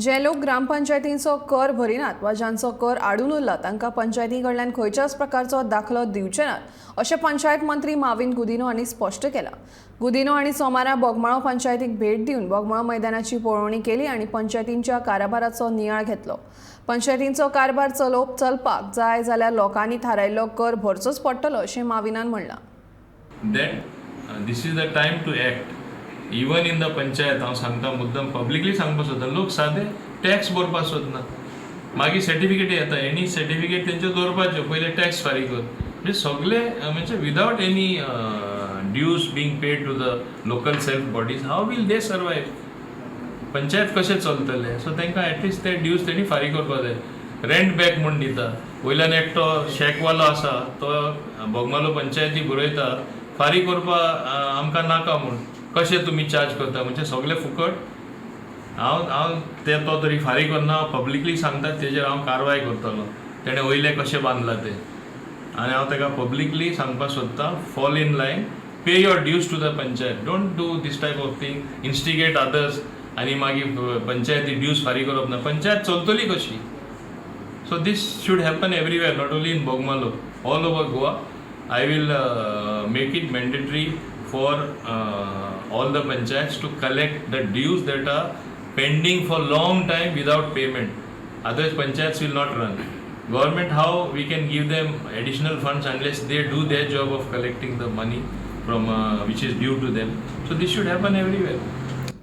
जे लोक ग्रामपंचायतींचो कर भरिनात वा ज्यांचो कर आडून उरला तांकां पंचायती कडल्यान खंयच्याच प्रकारचो दाखलो दिवचे नात अशें पंचायत मंत्री माविन गुदिनो हांणी स्पश्ट केलां. गुदिनो हांणी सोमारा बोगमाळो पंचायतीक भेट दिवन बोगमाळो मैदानाची पळोवणी केली आनी पंचायतींच्या कारभाराचो नियाळ घेतलो. पंचायतींचो कारभार चलपाक जाय जाल्यार लोकांनी थारायल्लो कर भरचोच पडटलो अशें माविनान म्हणलां. This is the time to act. Even in the panchayat हांव सांगता मुद्दम पब्लिकली सांगपाक सोदता, लोक सादे टॅक्स भरपाक सोदना, मागीर सर्टिफिकेट येता, एनी सर्टिफिकेट तेंचे दवरपाचें, पयले टॅक्स फारीक कर, म्हणजे सगळे म्हणजे without any dues being paid to the local self bodies, how will they survive? Panchayat कशें चलतले? सो तांकां एटलिस्ट ते ड्यूज तेणी फारीक करपाक जाय. रेंट बॅक म्हूण दिता, वयल्यान एकटो शेकवालो आसा तो बोगमालो पंचायती बरयता फारीक करपाक आमकां नाका म्हूण, कशें तुमी चार्ज करता? म्हणजे सगळे फुकट. हांव तो तरी फारीक करना, पब्लिकली सांगता, तेजेर हांव कारवाय करतलो. तेणें वयले कशें बांदला ते, आनी हांव ताका पब्लिकली सांगपाक सोदता, fall in line, pay your dues to the panchayat. Don't do this type of thing, instigate others आनी मागीर पंचायती ड्यूज फारीक करप ना. पंचायत चलतली कशी? So this should happen everywhere, not only in Bogmalo, all over Goa. I will make it mandatory for all the panchayats to collect the dues that are pending for long time without payment. Otherwise panchayats will not run. Government, how we can give them additional funds unless they do their job of collecting the money from which is due to them. So this should happen everywhere.